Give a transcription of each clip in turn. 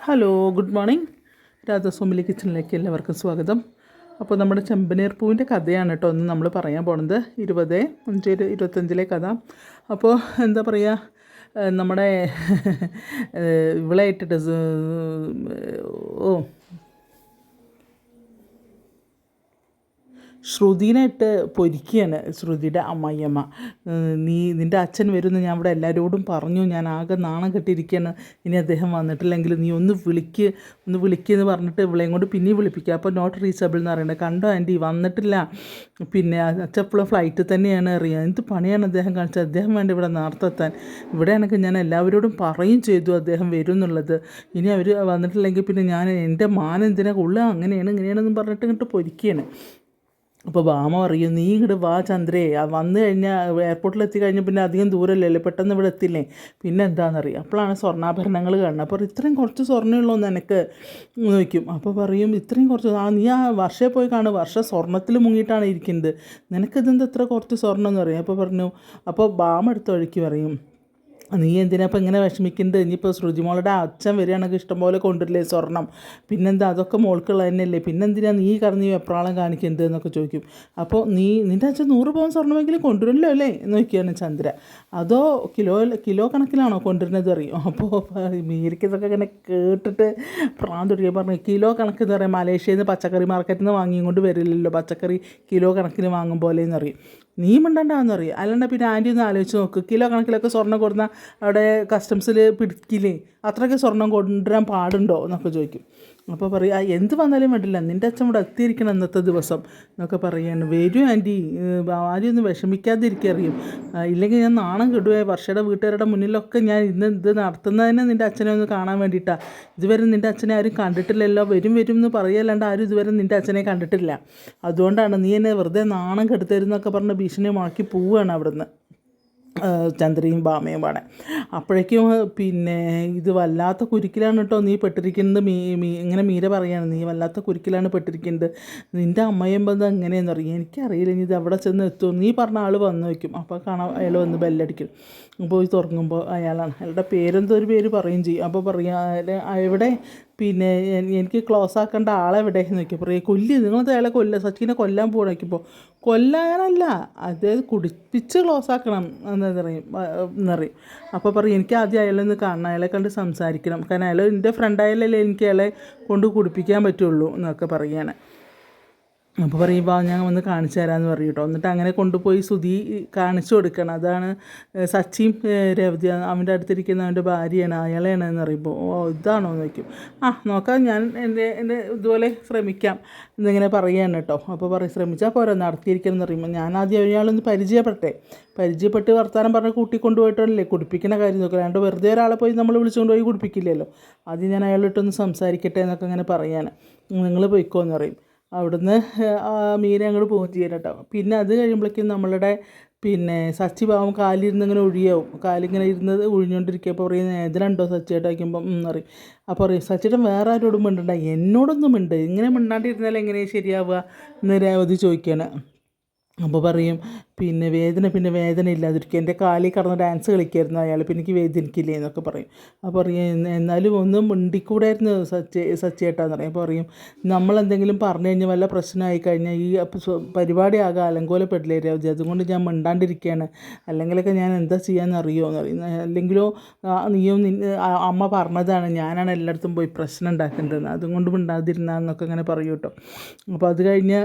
Hello, good morning. രാധാസ്വാമിലി കിച്ചണിലേക്ക് എല്ലാവർക്കും സ്വാഗതം. അപ്പോൾ നമ്മുടെ ചെമ്പനീർ പൂവിൻ്റെ കഥയാണ് കേട്ടോ ഒന്ന് നമ്മൾ പറയാൻ പോണത്. 20/5/25 കഥ. അപ്പോൾ എന്താ പറയുക, നമ്മുടെ ഇവളായിട്ടിട്ട് ഓ ശ്രുതിനായിട്ട് പൊരിക്കുകയാണ് ശ്രുതിയുടെ അമ്മായിയമ്മ. നിൻ്റെ അച്ഛൻ വരുമെന്ന് ഞാൻ ഇവിടെ എല്ലാവരോടും പറഞ്ഞു, ഞാൻ ആകെ നാണം കെട്ടിയിരിക്കുകയാണ്, ഇനി അദ്ദേഹം വന്നിട്ടില്ലെങ്കിൽ നീ ഒന്ന് വിളിക്കുമെന്ന് പറഞ്ഞിട്ട് ഇവളെയും കൊണ്ട് പിന്നെയും വിളിപ്പിക്കുക. അപ്പോൾ നോട്ട് റീച്ചബിൾ എന്ന് പറയുന്നത്, കണ്ടോ ആൻറ്റി വന്നിട്ടില്ല, പിന്നെ അച്ഛൻ എപ്പോഴും ഫ്ലൈറ്റിൽ തന്നെയാണ് അറിയുക, എന്ത് പണിയാണ് അദ്ദേഹം കാണിച്ചത്, അദ്ദേഹം വേണ്ട ഇവിടെ നേർത്തെത്താൻ, ഇവിടെയാണെങ്കിൽ ഞാൻ എല്ലാവരോടും പറയും ചെയ്തു അദ്ദേഹം വരും എന്നുള്ളത്, ഇനി അവർ വന്നിട്ടില്ലെങ്കിൽ പിന്നെ ഞാൻ എൻ്റെ മാനം എന്തിനാ കൊള്ളുക, അങ്ങനെയാണ് ഇങ്ങനെയാണെന്നും പറഞ്ഞിട്ട് ഇങ്ങോട്ട് പൊരിക്കുകയാണ്. അപ്പോൾ ഭാമ പറയും, നീ ഇങ്ങോട്ട് വാ ചന്ദ്രേ, വന്നു കഴിഞ്ഞാൽ എയർപോർട്ടിൽ എത്തിക്കഴിഞ്ഞാൽ പിന്നെ അധികം ദൂരമല്ലല്ലോ, പെട്ടെന്ന് ഇവിടെ എത്തില്ലേ, പിന്നെ എന്താണെന്നറിയാം. അപ്പോഴാണ് സ്വർണ്ണാഭരണങ്ങൾ കാണുന്നത്. അപ്പോൾ ഇത്രയും കുറച്ച് സ്വർണ്ണമുള്ളൂ എനിക്ക് നോക്കും. അപ്പോൾ പറയും, ഇത്രയും കുറച്ച്, നീ ആ വർഷയിൽ പോയി കാണും, വർഷ സ്വർണ്ണത്തിൽ മുങ്ങിയിട്ടാണ് ഇരിക്കുന്നത്, നിനക്കിതെന്താ ഇത്ര കുറച്ച് സ്വർണ്ണം എന്ന് പറയും. അപ്പോൾ പറഞ്ഞു, അപ്പോൾ ഭാമ എടുത്ത വഴിക്ക് പറയും, നീ എന്തിനാ ഇപ്പം ഇങ്ങനെ വിഷമിക്കുന്നത്, ഇനിയിപ്പോൾ ശ്രുതിമോളുടെ അച്ഛൻ വരികയാണെങ്കിൽ ഇഷ്ടംപോലെ കൊണ്ടുവരില്ലേ സ്വർണം, പിന്നെന്താ അതൊക്കെ മോൾക്കുള്ള തന്നെയല്ലേ, പിന്നെന്തിനാ നീ കറന്ന് വെപ്രാളം കാണിക്കുന്നത് എന്നൊക്കെ ചോദിക്കും. അപ്പോൾ നിൻ്റെ അച്ഛൻ 100 പവൻ സ്വർണ്ണമെങ്കിലും കൊണ്ടുവരുമല്ലോ അല്ലേ എന്ന് നോക്കിയാണ് ചന്ദ്ര. അതോ കിലോ കണക്കിലാണോ കൊണ്ടുവരുന്നത് അറിയും. അപ്പോൾ മീരിക്കതൊക്കെ ഇങ്ങനെ കേട്ടിട്ട് പ്രാന്തൊടിക്കുക. പറഞ്ഞു, കിലോ കണക്ക് എന്ന് പറയാം, മലേഷ്യയിൽ നിന്ന് പച്ചക്കറി മാർക്കറ്റിൽ നിന്ന് വാങ്ങിയും കൊണ്ട് വരില്ലല്ലോ, പച്ചക്കറി കിലോ കണക്കിന് വാങ്ങും പോലെയെന്ന് അറിയും. നീ മിണ്ടണ്ടാന്ന് പറയും, അല്ലാണ്ട് പിന്നെ ആൻറ്റി ഒന്ന് ആലോചിച്ച് നോക്ക്, കിലോ കണക്കിലൊക്കെ സ്വർണ്ണം കൊടുത്താൽ അവിടെ കസ്റ്റംസിൽ പിടിക്കില്ലേ, അത്രയ്ക്ക് സ്വർണ്ണം കൊണ്ടുവരാൻ പാടുണ്ടോ എന്നൊക്കെ ചോദിക്കും. അപ്പോൾ പറയും, എന്ത് വന്നാലും വേണ്ടില്ല, നിൻ്റെ അച്ഛൻ ഇവിടെ എത്തിയിരിക്കണം ഇന്നത്തെ ദിവസം എന്നൊക്കെ പറയുകയാണ്. വരൂ ആൻറ്റി, ആദ്യം ഒന്ന് വിഷമിക്കാതിരിക്കുക അറിയും, ഇല്ലെങ്കിൽ ഞാൻ നാണം കെടുവേ, വർഷയുടെ വീട്ടുകാരുടെ മുന്നിലൊക്കെ ഞാൻ ഇത് നടത്തുന്നതിന് നിൻ്റെ അച്ഛനെ ഒന്ന് കാണാൻ വേണ്ടിയിട്ടാണ്, ഇതുവരെ നിൻ്റെ അച്ഛനെ ആരും കണ്ടിട്ടില്ലല്ലോ, വരും എന്ന് പറയല്ലാണ്ട് ആരും ഇതുവരെ നിൻ്റെ അച്ഛനെ കണ്ടിട്ടില്ല, അതുകൊണ്ടാണ് നീ എന്നെ വെറുതെ നാണം കെടുത്തരുന്നൊക്കെ പറഞ്ഞ് ഭീഷണി മുഴക്കി പോവുകയാണ് അവിടുന്ന് ചന്ദ്രയും ഭാമയും പാടെ. അപ്പോഴേക്കും പിന്നെ ഇത് വല്ലാത്ത കുരുക്കിലാണ് കേട്ടോ നീ പെട്ടിരിക്കുന്നത്, ഇങ്ങനെ മീര പറയാണ്, നീ വല്ലാത്ത കുരുക്കിലാണ് പെട്ടിരിക്കുന്നത്, നിൻ്റെ അമ്മയും ബന്ധം എങ്ങനെയെന്ന് അറിയാം, എനിക്കറിയില്ല ഇനി ഇത് അവിടെ ചെന്ന് എത്തും, നീ പറഞ്ഞ ആൾ വന്ന് വയ്ക്കും. അപ്പോൾ കാണാം അയാൾ വന്ന് ബെല്ലടിക്കും. പോയി തുറങ്ങുമ്പോൾ അയാളാണ്, അയാളുടെ പേരെന്തോ ഒരു പേര് പറയും ചെയ്യും. അപ്പോൾ പറയാം, എവിടെ പിന്നെ എനിക്ക് ക്ലോസ് ആക്കേണ്ട ആളെവിടെ നോക്കി പറയും, നിങ്ങളത് അയാളെ സച്ചിനെ കൊല്ലാൻ പോകണം നോക്കിയപ്പോൾ, കൊല്ലാനല്ല, അതായത് കുടിപ്പിച്ച് ക്ലോസ് ആക്കണം എന്നറിയും. അപ്പോൾ പറയും, എനിക്ക് ആദ്യം അയാളൊന്ന് കാണണം, അയാളെ കണ്ട് സംസാരിക്കണം, കാരണം അയാൾ എൻ്റെ ഫ്രണ്ടായാലല്ലേ എനിക്ക് അയാളെ കൊണ്ട് കുടിപ്പിക്കാൻ പറ്റുള്ളൂ എന്നൊക്കെ പറയുകയാണ്. അപ്പോൾ പറയുമ്പോൾ ഞാൻ വന്ന് കാണിച്ചു തരാമെന്ന് പറയും കേട്ടോ. എന്നിട്ട് അങ്ങനെ കൊണ്ടുപോയി സുധി കാണിച്ചു കൊടുക്കണം, അതാണ് സച്ചിയും രവതി, അവൻ്റെ അടുത്തിരിക്കുന്ന അവൻ്റെ ഭാര്യയാണ്, അയാളെയാണ് എന്ന് പറയുമ്പോൾ, ഇതാണോ എന്ന് വയ്ക്കും. നോക്കാം, ഞാൻ എൻ്റെ ഇതുപോലെ ശ്രമിക്കാം എന്നിങ്ങനെ പറയുകയാണ് കേട്ടോ. അപ്പോൾ പറയും, ശ്രമിച്ചാൽ പോരാ, നടത്തിയിരിക്കണം എന്ന് പറയുമ്പോൾ, ഞാൻ ആദ്യം അയാളൊന്ന് പരിചയപ്പെട്ട് വർത്താനം പറഞ്ഞ് കൂട്ടിക്കൊണ്ടുപോയിട്ടല്ലേ കുടിപ്പിക്കുന്ന കാര്യം നോക്കുക, അല്ലാണ്ട് വെറുതെ ഒരാളെ പോയി നമ്മൾ വിളിച്ചുകൊണ്ട് പോയി കുടിപ്പിക്കില്ലല്ലോ, ആദ്യം ഞാൻ അയാളോട്ടൊന്ന് സംസാരിക്കട്ടെ എന്നൊക്കെ അങ്ങനെ പറയാൻ, നിങ്ങൾ പോയിക്കോ എന്ന് പറയും. അവിടുന്ന് മീനെ അങ്ങോട്ട് പോകുകയും ചെയ്യണം കേട്ടോ. പിന്നെ അത് കഴിയുമ്പോഴേക്കും നമ്മളുടെ പിന്നെ സച്ചി പാവം കാലിരുന്ന് ഇങ്ങനെ ഒഴിയാവും, കാലിങ്ങനെ ഇരുന്നത് ഒഴിഞ്ഞുകൊണ്ടിരിക്കുക. അപ്പോൾ പറയും, ഇതിലുണ്ടോ സച്ചിയേട്ടാ വയ്ക്കുമ്പം പറയും. അപ്പോൾ പറയും, സച്ചിയേട്ടൻ വേറെ ആരോടും മിണ്ടണ്ട, എന്നോടൊന്നും മിണ്ട്, ഇങ്ങനെ മിണ്ടാണ്ടിരുന്നാൽ എങ്ങനെയാണ് ശരിയാവുക എന്ന് രേവതി ചോദിക്കുകയാണ്. അപ്പോൾ പറയും, പിന്നെ വേദന ഇല്ലാതിരിക്കും, എൻ്റെ കാലിൽ കടന്ന് ഡാൻസ് കളിക്കായിരുന്നു അയാൾ, പിന്നെ എനിക്ക് വേദനിക്കില്ലേ എന്നൊക്കെ പറയും. അപ്പോൾ പറയും, എന്നാലും ഒന്നും മിണ്ടിക്കൂടായിരുന്നു സച്ചിയേട്ടാന്ന് പറയും. അപ്പോൾ പറയും, നമ്മളെന്തെങ്കിലും പറഞ്ഞു കഴിഞ്ഞാൽ വല്ല പ്രശ്നമായി കഴിഞ്ഞാൽ ഈ പരിപാടി ആകെ അലങ്കോലപ്പെടില്ലേ രവതി, അതുകൊണ്ട് ഞാൻ മിണ്ടാണ്ടിരിക്കുകയാണ്, അല്ലെങ്കിലൊക്കെ ഞാൻ എന്താ ചെയ്യാമെന്ന് അറിയുമോ എന്ന് പറയും. അല്ലെങ്കിലോ നീയും അമ്മ പറഞ്ഞതാണ്, ഞാനാണ് എല്ലായിടത്തും പോയി പ്രശ്നം ഉണ്ടാക്കേണ്ടതെന്ന്, അതുകൊണ്ട് മിണ്ടാതിരുന്നതെന്നൊക്കെ അങ്ങനെ പറയും കേട്ടോ. അപ്പോൾ അത് കഴിഞ്ഞ്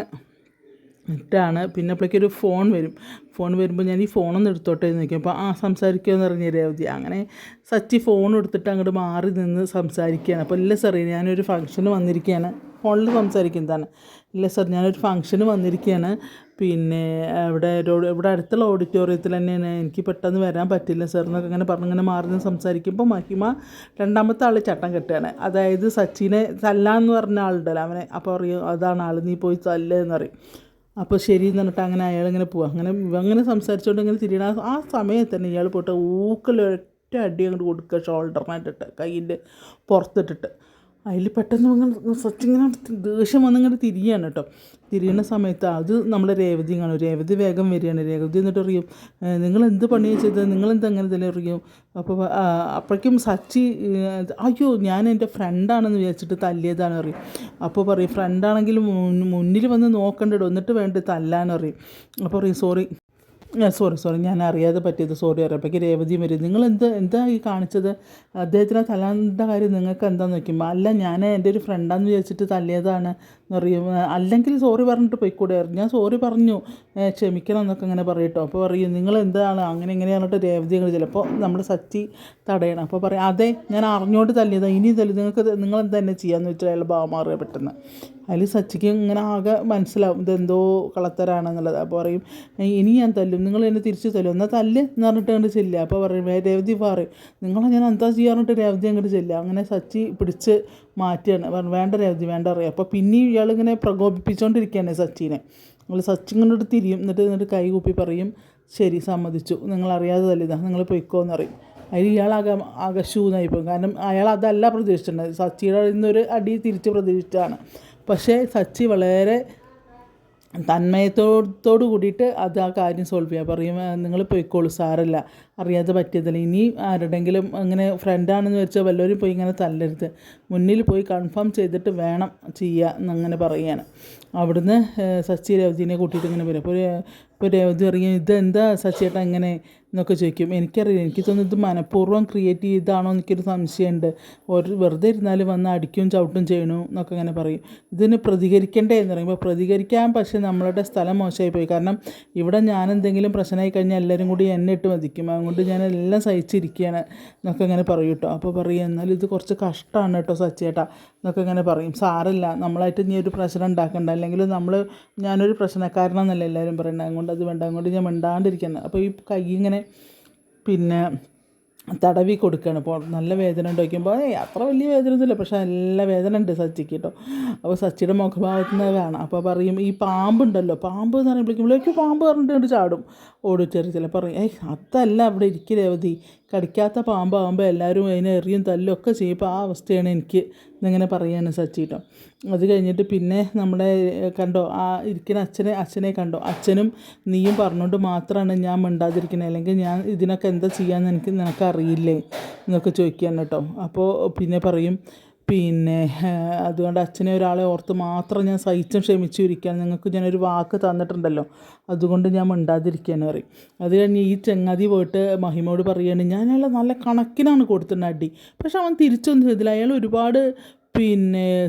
പിന്നെ അപ്പോഴേക്കൊരു ഫോൺ വരുമ്പോൾ ഞാൻ ഈ ഫോണൊന്ന് എടുത്തോട്ടെ എന്ന് നോക്കി. അപ്പോൾ സംസാരിക്കുമെന്ന് പറഞ്ഞ രവതി. അങ്ങനെ സച്ചി ഫോൺ എടുത്തിട്ട് അങ്ങോട്ട് മാറി നിന്ന് സംസാരിക്കുകയാണ്. അപ്പോൾ ഇല്ല സാർ, ഞാനൊരു ഫംഗ്ഷന് വന്നിരിക്കുകയാണ്, ഫോണിൽ സംസാരിക്കുന്നതാണ്. ഇല്ല സാർ, ഞാനൊരു ഫംഗ്ഷന് വന്നിരിക്കുകയാണ്, പിന്നെ ഇവിടെ അടുത്തുള്ള ഓഡിറ്റോറിയത്തിൽ തന്നെയാണ്, എനിക്ക് പെട്ടെന്ന് വരാൻ പറ്റില്ല സാർ എന്നൊക്കെ അങ്ങനെ പറഞ്ഞിങ്ങനെ മാറി നിന്ന് സംസാരിക്കുമ്പോൾ മഹിമ രണ്ടാമത്തെ ആൾ ചട്ടം കെട്ടുകയാണ്. അതായത് സച്ചിനെ തല്ലാന്ന് പറഞ്ഞ ആളുണ്ടല്ലോ അവനെ. അപ്പോൾ പറയും, അതാണ് ആൾ, നീ പോയി തല്ലെന്ന് പറയും. അപ്പോൾ ശരി എന്ന് പറഞ്ഞിട്ട് അങ്ങനെ അയാളിങ്ങനെ പോവാം. അങ്ങനെ സംസാരിച്ചുകൊണ്ട് ഇങ്ങനെ തിരിയണ ആ സമയത്ത് തന്നെ ഇയാൾ പോയിട്ട് ഊക്കലൊറ്റ അടി അങ്ങോട്ട് കൊടുക്കുക, ഷോൾഡറിനായിട്ടിട്ട്, കയ്യിൻ്റെ പുറത്തിട്ടിട്ട്. അതിൽ പെട്ടെന്ന് ഇങ്ങനെ സച്ചിങ്ങനെ ദേഷ്യം വന്നിങ്ങനെ തിരിയാണ് കേട്ടോ. തിരിയുന്ന സമയത്ത് അത് നമ്മളെ രേവതി കാണും. രേവതി വേഗം വരികയാണ്. രേവതി എന്നിട്ട് അറിയും, നിങ്ങളെന്ത് പണിയാണ് ചെയ്തത്, നിങ്ങളെന്ത് അങ്ങനെ തന്നെ അറിയും. അപ്പോൾ അപ്പോഴേക്കും സച്ചി അയ്യോ ഞാൻ എൻ്റെ ഫ്രണ്ടാണെന്ന് വിചാരിച്ചിട്ട് തല്ലിയതാണ് അറിയും. അപ്പോൾ പറയും ഫ്രണ്ടാണെങ്കിൽ മുന്നിൽ വന്ന് നോക്കണ്ടോ എന്നിട്ട് വേണ്ട തല്ലാൻ അറിയും. അപ്പോൾ പറയും സോറി ഞാൻ അറിയാതെ പറ്റിയത്, സോറി അറിയാം. രേവതിയും വരും, നിങ്ങൾ എന്താ ഈ കാണിച്ചത്, അദ്ദേഹത്തിനെ തല്ലാണ്ട കാര്യം നിങ്ങൾക്ക് എന്താണെന്ന് വയ്ക്കുമ്പോൾ, അല്ല ഞാൻ എൻ്റെ ഒരു ഫ്രണ്ടാന്ന് വിചാരിച്ചിട്ട് തല്ലിയതാണ് എന്ന് പറയും. അല്ലെങ്കിൽ സോറി പറഞ്ഞിട്ട് പോയിക്കൂടെയായിരുന്നു, ഞാൻ സോറി പറഞ്ഞു ക്ഷമിക്കണം എന്നൊക്കെ ഇങ്ങനെ പറയട്ടോ. അപ്പോൾ പറയും നിങ്ങൾ എന്താണ് അങ്ങനെ ഇങ്ങനെ പറഞ്ഞിട്ട് രേവതികൾ ചിലപ്പോൾ നമ്മുടെ സച്ചി തടയണം. അപ്പോൾ പറയും അതെ ഞാൻ അറിഞ്ഞോണ്ട് തല്ലിയതാണ്, ഇനി തല്ലി നിങ്ങളെന്താ തന്നെ ചെയ്യാമെന്ന് വെച്ചാൽ അയാൾ ഭാവം മാറുക പെട്ടെന്ന്. അതിൽ സച്ചിക്ക് ഇങ്ങനെ ആകെ മനസ്സിലാവും ഇതെന്തോ കളത്തരാണെന്നുള്ളത്. അപ്പോൾ പറയും ഇനി ഞാൻ തല്ലും, നിങ്ങൾ എന്നെ തിരിച്ച് തല്ലും, എന്നാൽ തല്ല് എന്ന് പറഞ്ഞിട്ട് അങ്ങോട്ട് ചെല്ലുക. അപ്പോൾ പറയും രേവതി പറയും നിങ്ങളെ ഞാൻ എന്താ ചെയ്യാറിട്ട് രേവതി അങ്ങോട്ട് ചെല്ലുക. അങ്ങനെ സച്ചി പിടിച്ച് മാറ്റുകയാണ്, പറഞ്ഞു വേണ്ട രേവതി വേണ്ട അറിയാം. അപ്പോൾ പിന്നെയും ഇയാളിങ്ങനെ പ്രകോപിപ്പിച്ചുകൊണ്ടിരിക്കുകയാണ് സച്ചിനെ. സച്ചി ഇങ്ങോട്ട് തിരിയും, എന്നിട്ട് കൈ കൂപ്പി പറയും ശരി സമ്മതിച്ചു, നിങ്ങളറിയാതെ തല്ലിയതാണ്, നിങ്ങൾ പൊയ്ക്കോന്ന് പറയും. അതിൽ ആകെ ഷൂന്നായി പോകും. കാരണം അയാൾ അതല്ല പ്രതീക്ഷിച്ചിട്ടുണ്ടായത്, സച്ചിയുടെ ഇന്നൊരു അടി തിരിച്ച് പ്രതീക്ഷിച്ചാണ്. പക്ഷേ സച്ചി വളരെ തന്മയത്തോട് കൂടിയിട്ട് അത് ആ കാര്യം സോൾവ് ചെയ്യുക. പറയും നിങ്ങൾ പോയിക്കോളൂ സാരല്ല, അറിയാതെ പറ്റിയതല്ല, ഇനി ആരുടെങ്കിലും അങ്ങനെ ഫ്രണ്ടാണെന്ന് വെച്ചാൽ വല്ലവരും പോയി ഇങ്ങനെ തല്ലരുത്, മുന്നിൽ പോയി കൺഫേം ചെയ്തിട്ട് വേണം ചെയ്യുക എന്നങ്ങനെ പറയുകയാണ്. അവിടുന്ന് സച്ചി രേവതിനെ കൂട്ടിയിട്ട് ഇങ്ങനെ വരും. ഇപ്പോൾ രേവതി അറിയാം ഇതെന്താ സച്ചിയേട്ടാ ഇങ്ങനെ എന്നൊക്കെ ചോദിക്കും. എനിക്കറിയില്ല, എനിക്ക് തോന്നുന്നു ഇത് മനഃപൂർവ്വം ക്രിയേറ്റ് ചെയ്താണോ എനിക്കൊരു സംശയമുണ്ട്, വെറുതെ ഇരുന്നാലും വന്ന് അടിക്കും ചവിട്ടും ചെയ്യണു എന്നൊക്കെ ഇങ്ങനെ പറയും. ഇതിന് പ്രതികരിക്കണ്ടേ എന്ന് പറയുമ്പോൾ പ്രതികരിക്കാൻ, പക്ഷേ നമ്മളുടെ സ്ഥലം മോശമായി പോയി, കാരണം ഇവിടെ ഞാൻ എന്തെങ്കിലും പ്രശ്നമായി കഴിഞ്ഞാൽ എല്ലാവരും കൂടി എന്നെ ഇട്ട് മതിക്കും, അതുകൊണ്ട് ഞാൻ എല്ലാം സഹിച്ചിരിക്കുകയാണ് എന്നൊക്കെ ഇങ്ങനെ പറയും കേട്ടോ. അപ്പോൾ പറയും എന്നാലും ഇത് കുറച്ച് കഷ്ടമാണ് കേട്ടോ സച്ചിയേട്ടാ എന്നൊക്കെ ഇങ്ങനെ പറയും. സാരമില്ല, നമ്മളായിട്ട് നീ ഒരു പ്രശ്നം ഉണ്ടാക്കണ്ട, അല്ലെങ്കിൽ ഞാനൊരു പ്രശ്നക്കാരനാണെന്നല്ല എല്ലാവരും പറയുന്നത്, അതുകൊണ്ട് അത് വേണ്ട, അതുകൊണ്ട് ഞാൻ മിണ്ടാണ്ടിരിക്കുന്നത്. അപ്പോൾ ഈ കൈ ഇങ്ങനെ പിന്നെ തടവി കൊടുക്കുകയാണ്. അപ്പോൾ നല്ല വേദന ഉണ്ട് വയ്ക്കുമ്പോൾ അത്ര വലിയ വേദന ഒന്നുമില്ല, പക്ഷേ നല്ല വേദന ഉണ്ട് സച്ചിക്ക് കേട്ടോ. അപ്പോൾ സച്ചിയുടെ മുഖഭാഗത്ത് നിന്ന് കാണാം. അപ്പോൾ പറയും ഈ പാമ്പുണ്ടല്ലോ, പാമ്പ് എന്ന് പറയുമ്പോഴേക്കും പാമ്പ് പറഞ്ഞിട്ട് ചാടും ഓടും ചില പറയും അതല്ല അവിടെ ഇരിക്കുക രേവതി, കടിക്കാത്ത പാമ്പാകുമ്പോൾ എല്ലാവരും അതിനെ എറിയും തല്ലും ഒക്കെ ചെയ്യുമ്പോൾ ആ അവസ്ഥയാണ് എനിക്ക് എന്നിങ്ങനെ പറയുകയാണ് സച്ചി കേട്ടോ. അത് കഴിഞ്ഞിട്ട് പിന്നെ നമ്മുടെ കണ്ടോ ആ ഇരിക്കുന്ന അച്ഛനെ കണ്ടോ, അച്ഛനും നീയും പറഞ്ഞുകൊണ്ട് മാത്രമാണ് ഞാൻ മിണ്ടാതിരിക്കുന്നത്, അല്ലെങ്കിൽ ഞാൻ ഇതിനൊക്കെ എന്താ ചെയ്യാമെന്ന് നിനക്കറിയില്ലേ എന്നൊക്കെ ചോദിക്കുകയാണ് കേട്ടോ. അപ്പോൾ പിന്നെ പറയും അതുകൊണ്ട് അച്ഛനെ ഒരാളെ ഓർത്ത് മാത്രം ഞാൻ സഹിച്ചും ക്ഷമിച്ചു ഇരിക്കുകയാണ്, നിങ്ങൾക്ക് ഞാനൊരു വാക്ക് തന്നിട്ടുണ്ടല്ലോ അതുകൊണ്ട് ഞാൻ മിണ്ടാതിരിക്കുകയെന്ന് പറയും. അത് കഴിഞ്ഞ് ഈ ചങ്ങാതി പോയിട്ട് മഹിമയോട് പറയുകയാണ് ഞാൻ അയാൾ നല്ല കണക്കിനാണ് കൊടുത്തിട്ടുണ്ട് അടി, പക്ഷെ അവൻ തിരിച്ചൊന്നും ചെയ്തില്ല, അയാൾ ഒരുപാട്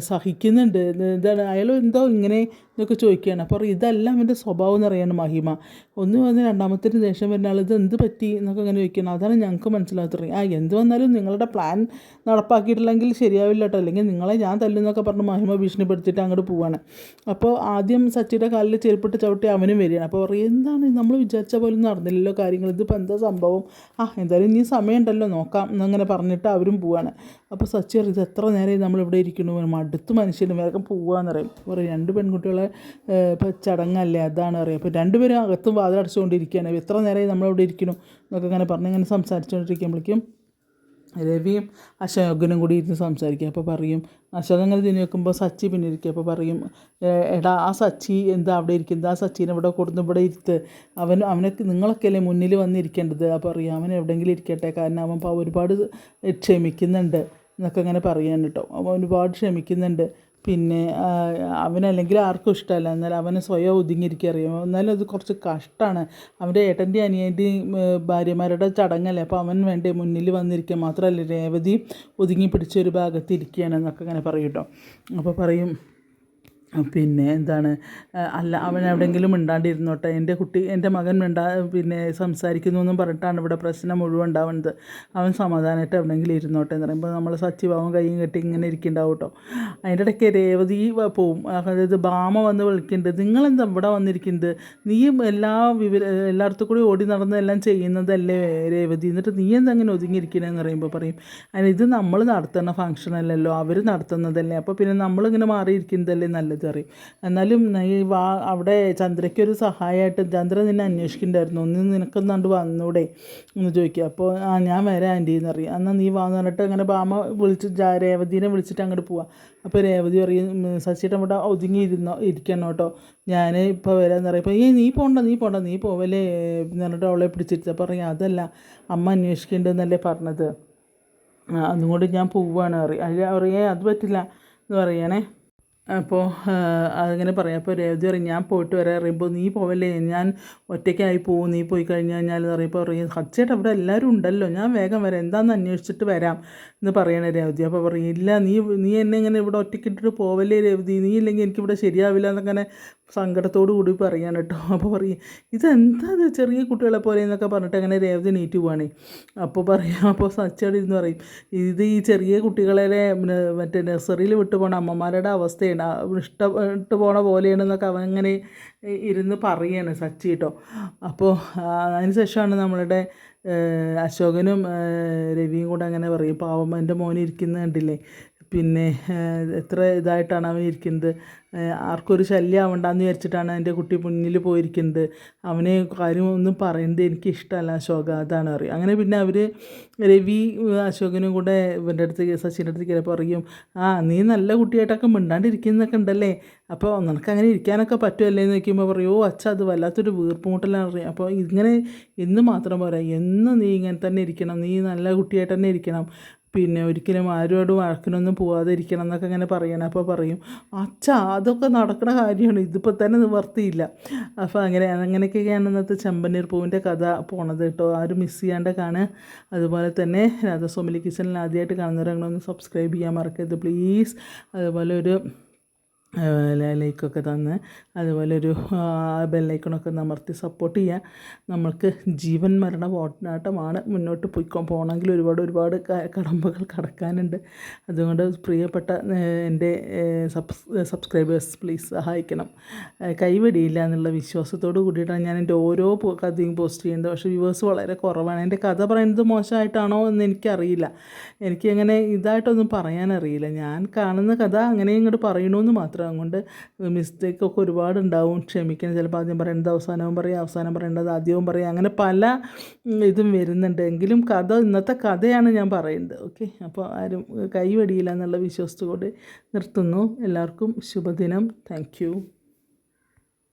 സഹിക്കുന്നുണ്ട്, എന്താണ് അയാൾ എന്തോ ഇങ്ങനെ എന്നൊക്കെ ചോദിക്കുകയാണ്. അപ്പോൾ ഇതല്ല അവൻ്റെ സ്വഭാവം എന്ന് അറിയാണ് മഹിമ. ഒന്ന് വന്ന് രണ്ടാമത്തെ ദേഷ്യം വരുന്ന ആൾ ഇത് എന്ത് പറ്റി എന്നൊക്കെ ഇങ്ങനെ ചോദിക്കണം. അതാണ് ഞങ്ങൾക്ക് മനസ്സിലാകത്തത്. എന്ത് വന്നാലും നിങ്ങളുടെ പ്ലാൻ നടപ്പാക്കിയിട്ടില്ലെങ്കിൽ ശരിയാവില്ല കേട്ടോ, അല്ലെങ്കിൽ നിങ്ങളെ ഞാൻ തല്ലുന്നൊക്കെ പറഞ്ഞ് മഹിമ ഭീഷണിപ്പെടുത്തിയിട്ട് അങ്ങോട്ട് പോവാണ്. അപ്പോൾ ആദ്യം സച്ചിയുടെ കാലിൽ ചെരുപ്പിട്ട് ചവിട്ടി അവനും വരികയാണ്. അപ്പോൾ പറയും എന്താണ് നമ്മൾ വിചാരിച്ച പോലെ നടന്നില്ലല്ലോ കാര്യങ്ങൾ, ഇതിപ്പോൾ എന്താ സംഭവം, എന്തായാലും ഇനി സമയമുണ്ടല്ലോ നോക്കാം എന്നങ്ങനെ പറഞ്ഞിട്ട് അവരും പോവാണ്. അപ്പോൾ സച്ചി പറയും ഇത് എത്ര നേരം നമ്മളിവിടെ ഇരിക്കണു, മടുത്ത് മനുഷ്യന് വേഗം പോവാന്ന് പറയും. രണ്ട് പെൺകുട്ടികളെ ഇപ്പോൾ ചടങ്ങല്ലേ അതാണ് അറിയാം. അപ്പോൾ രണ്ടുപേരും അകത്തും വാതിലടച്ചുകൊണ്ടിരിക്കുകയാണ്, എത്ര നേരമായി നമ്മളിവിടെ ഇരിക്കണു എന്നൊക്കെ ഇങ്ങനെ ഇങ്ങനെ സംസാരിച്ചുകൊണ്ടിരിക്കുമ്പോഴേക്കും രവിയും അശോകനും കൂടി ഇരുന്ന് സംസാരിക്കുക. അപ്പോൾ പറയും അശോകൻ അങ്ങനെ തിരിഞ്ഞ് വെക്കുമ്പോൾ സച്ചി പിന്നെ ഇരിക്കുക. അപ്പോൾ പറയും എടാ ആ സച്ചി എന്താ അവിടെ ഇരിക്കുന്നത്, ആ സച്ചീനെ ഇവിടെ കൊടുന്ന് ഇവിടെ ഇരുത്ത്, അവനെ നിങ്ങളൊക്കെ അല്ലേ മുന്നിൽ വന്നിരിക്കേണ്ടത്. അപ്പോൾ പറയും അവൻ എവിടെയെങ്കിലും ഇരിക്കട്ടെ, കാരണം അവൻ ഒരുപാട് ക്ഷമിക്കുന്നുണ്ട് എന്നൊക്കെ ഇങ്ങനെ പറയാൻ കേട്ടോ. അവൻ ഒരുപാട് ക്ഷമിക്കുന്നുണ്ട്, പിന്നെ അവനല്ലെങ്കിൽ ആർക്കും ഇഷ്ടമല്ല, എന്നാൽ അവന് സ്വയം ഒതുങ്ങിയിരിക്കുക അറിയാം, എന്നാലും അത് കുറച്ച് കഷ്ടമാണ്. അവൻ്റെ ഏട്ടൻ്റെയും അനിയൻ്റെയും ഭാര്യമാരുടെ ചടങ്ങല്ലേ, അപ്പോൾ അവൻ വേണ്ടേ മുന്നിൽ വന്നിരിക്കുക. മാത്രമല്ല രേവതി ഒതുങ്ങി പിടിച്ചൊരു ഭാഗത്ത് ഇരിക്കുകയാണ് എന്നൊക്കെ ഇങ്ങനെ പറയും കേട്ടോ. അപ്പോൾ പറയും എന്താണ് അല്ല അവൻ എവിടെയെങ്കിലും മിണ്ടാണ്ടിരുന്നോട്ടെ, എൻ്റെ മകൻ സംസാരിക്കുന്നു എന്നും പറഞ്ഞിട്ടാണ് ഇവിടെ പ്രശ്നം മുഴുവൻ ഉണ്ടാവുന്നത്, അവൻ സമാധാനമായിട്ട് എവിടെയെങ്കിലും ഇരുന്നോട്ടെ എന്ന് പറയുമ്പോൾ നമ്മൾ സച്ചിഭാവം കൈയും കെട്ടി ഇങ്ങനെ ഇരിക്കുന്നുണ്ടാവും കേട്ടോ. അതിൻ്റെ ഇടയ്ക്ക് രേവതി പോവും, അതായത് ഭാമ വന്ന് വിളിക്കുന്നുണ്ട്, നിങ്ങളെന്താ ഇവിടെ വന്നിരിക്കുന്നത്, നീയും എല്ലായിടത്തും കൂടി ഓടി നടന്ന് എല്ലാം ചെയ്യുന്നതല്ലേ രേവതി, എന്നിട്ട് നീ എന്താ അങ്ങനെ ഒതുങ്ങിയിരിക്കണമെന്ന് പറയുമ്പോൾ പറയും ഇത് നമ്മൾ നടത്തുന്ന ഫംഗ്ഷൻ അല്ലല്ലോ, അവർ നടത്തുന്നതല്ലേ, അപ്പോൾ പിന്നെ നമ്മളിങ്ങനെ മാറിയിരിക്കുന്നതല്ലേ നല്ലത്, രേവതി പറയും. എന്നാലും നീ വാ, അവിടെ ചന്ദ്രയ്ക്കൊരു സഹായമായിട്ട് ചന്ദ്ര നിന്നെ അന്വേഷിക്കുന്നുണ്ടായിരുന്നു, ഒന്ന് നിനക്കൊന്നാണ്ട് വന്നൂടെ എന്ന് ചോദിക്കുക. അപ്പോൾ ഞാൻ വരാം ആൻറ്റി എന്ന് പറയും. എന്നാൽ നീ വാന്ന് പറഞ്ഞിട്ട് അങ്ങനെ ഭാമ രേവതിനെ വിളിച്ചിട്ട് അങ്ങോട്ട് പോവാം. അപ്പോൾ രേവതി പറയും ശശിയുടെ ഇവിടെ ഇരിക്കണം കേട്ടോ, ഞാൻ ഇപ്പോൾ വരാമെന്ന് പറയും. അപ്പോൾ നീ പോവല്ലേ എന്ന് പറഞ്ഞിട്ട് അവളെ പിടിച്ചിരുത്ത. പറയും അതല്ല, അമ്മ അന്വേഷിക്കേണ്ടതെന്നല്ലേ പറഞ്ഞത്, അതുകൊണ്ട് ഞാൻ പോവുകയാണ് പറയും. അത് പറ്റില്ല എന്ന് പറയണേ. അപ്പോൾ അതിങ്ങനെ പറയാം. അപ്പോൾ രേവതി പറയും ഞാൻ പോയിട്ട് വരാം പറയുമ്പോൾ നീ പോവല്ലേ, ഞാൻ ഒറ്റയ്ക്കായി പോകും, നീ പോയി കഴിഞ്ഞാൽ പറയുമ്പോൾ പറയും ഹച്ചേട്ടാ ഇവിടെ എല്ലാവരും ഉണ്ടല്ലോ, ഞാൻ വേഗം വരാം, എന്താണെന്ന് അന്വേഷിച്ചിട്ട് വരാം എന്ന് പറയണേ രേവതി. അപ്പോൾ പറയും ഇല്ല, നീ എന്നെ ഇങ്ങനെ ഇവിടെ ഒറ്റയ്ക്കിട്ടിട്ട് പോവല്ലേ രേവതി, നീ ഇല്ലെങ്കിൽ എനിക്കിവിടെ ശരിയാവില്ല എന്നങ്ങനെ സങ്കടത്തോടു കൂടി പറയാൻ കേട്ടോ. അപ്പോൾ പറയും ഇതെന്താ ചെറിയ കുട്ടികളെ പോലെ എന്നൊക്കെ പറഞ്ഞിട്ട് അങ്ങനെ രേവതി നീറ്റ് പോവാണേ. അപ്പോൾ സച്ചയോട് ഇരുന്ന് പറയും ഇത് ഈ ചെറിയ കുട്ടികളെ മറ്റേ നഴ്സറിയിൽ വിട്ടു പോണ അമ്മമാരുടെ അവസ്ഥയാണ്, ഇഷ്ടപ്പെട്ട് പോണ പോലെയാണെന്നൊക്കെ അവനങ്ങനെ ഇരുന്ന് പറയാണ് സച്ചി കേട്ടോ. അപ്പോൾ അതിന് ശേഷമാണ് നമ്മളുടെ അശോകനും രവിയും കൂടെ അങ്ങനെ പറയും പാവം എൻ്റെ മോൻ ഇരിക്കുന്നത് കണ്ടില്ലേ, പിന്നെ എത്ര ഇതായിട്ടാണ് അവൻ ഇരിക്കുന്നത്, ആർക്കൊരു ശല്യം ആവണ്ടെന്ന് വിചാരിച്ചിട്ടാണ് എൻ്റെ കുട്ടി മുന്നിൽ പോയിരിക്കുന്നത്, അവനെ കാര്യമൊന്നും പറയുന്നത് എനിക്ക് ഇഷ്ടമല്ല അശോക, അതാണ് അറിയും. അങ്ങനെ പിന്നെ അവർ രവി അശോകനും കൂടെ ഇവൻ്റെ അടുത്ത് ശശിൻ്റെ അടുത്ത് കയറിയപ്പോൾ പറയും നീ നല്ല കുട്ടിയായിട്ടൊക്കെ മിണ്ടാണ്ടിരിക്കുന്നതൊക്കെ ഉണ്ടല്ലേ, അപ്പോൾ നിനക്കങ്ങനെ ഇരിക്കാനൊക്കെ പറ്റുമല്ലേ എന്ന് ചോദിക്കുമ്പോൾ പറയും അച്ഛാ അത് വല്ലാത്തൊരു വീർപ്പുമുട്ടലാണ് അറിയാം. അപ്പോൾ ഇങ്ങനെ എന്ന് മാത്രം പോരാ, എന്നും നീ ഇങ്ങനെ തന്നെ ഇരിക്കണം, നീ നല്ല കുട്ടിയായിട്ട് തന്നെ ഇരിക്കണം, പിന്നെ ഒരിക്കലും ആരോടും വഴക്കിനൊന്നും പോവാതെ ഇരിക്കണം എന്നൊക്കെ ഇങ്ങനെ പറയണം. അപ്പോൾ പറയും അച്ഛാ അതൊക്കെ നടക്കുന്ന കാര്യമാണ്, ഇതിപ്പോൾ തന്നെ നിവർത്തിയില്ല. അപ്പോൾ അങ്ങനെയൊക്കെയാണ് ഇന്നത്തെ ചെമ്പനീർ പൂവിൻ്റെ കഥ പോണത് കേട്ടോ. ആരും മിസ് ചെയ്യാണ്ട് കാണുക. അതുപോലെ തന്നെ രാധാസ്വാമിലി കിച്ചണിൽ ആദ്യമായിട്ട് കാണുന്നവരങ്ങനെ ഒന്ന് സബ്സ്ക്രൈബ് ചെയ്യാൻ മറക്കരുത് പ്ലീസ്. അതുപോലെ ഒരു ലൈക്കൊക്കെ തന്ന് അതുപോലെ ഒരു ബെല്ലൈക്കണൊക്കെ അമർത്തി സപ്പോർട്ട് ചെയ്യുക. നമ്മൾക്ക് ജീവൻ മരണ പോരാട്ടമാണ്, മുന്നോട്ട് പോകണമെങ്കിൽ ഒരുപാട് കടമ്പകൾ കടക്കാനുണ്ട്. അതുകൊണ്ട് പ്രിയപ്പെട്ട എൻ്റെ സബ്സ്ക്രൈബേഴ്സ് പ്ലീസ് സഹായിക്കണം, കൈവെടിയില്ല എന്നുള്ള വിശ്വാസത്തോട് കൂടിയിട്ടാണ് ഞാൻ എൻ്റെ ഓരോ കഥയും പോസ്റ്റ് ചെയ്യുന്നത്. പക്ഷേ വ്യൂവേഴ്സ് വളരെ കുറവാണ്. എൻ്റെ കഥ പറയുന്നത് മോശമായിട്ടാണോ എന്ന് എനിക്കറിയില്ല, എനിക്കങ്ങനെ ഇതായിട്ടൊന്നും പറയാനറിയില്ല. ഞാൻ കാണുന്ന കഥ അങ്ങനെ ഇങ്ങോട്ട് പറയണമെന്ന് മാത്രം. അതുകൊണ്ട് മിസ്റ്റേക്കൊക്കെ ഒരുപാടുണ്ടാവും, ക്ഷമിക്കണം. ചിലപ്പോൾ ആദ്യം പറയേണ്ടത് അവസാനവും പറയും, അവസാനം പറയേണ്ടത് ആദ്യവും പറയും, അങ്ങനെ പല ഇതും വരുന്നുണ്ട്. എങ്കിലും ഇന്നത്തെ കഥയാണ് ഞാൻ പറയുന്നത്. ഓക്കെ, അപ്പോൾ ആരും കൈവെടിയില്ല എന്നുള്ള വിശ്വാസത്തോടെ നിർത്തുന്നു. എല്ലാവർക്കും ശുഭദിനം. Thank you.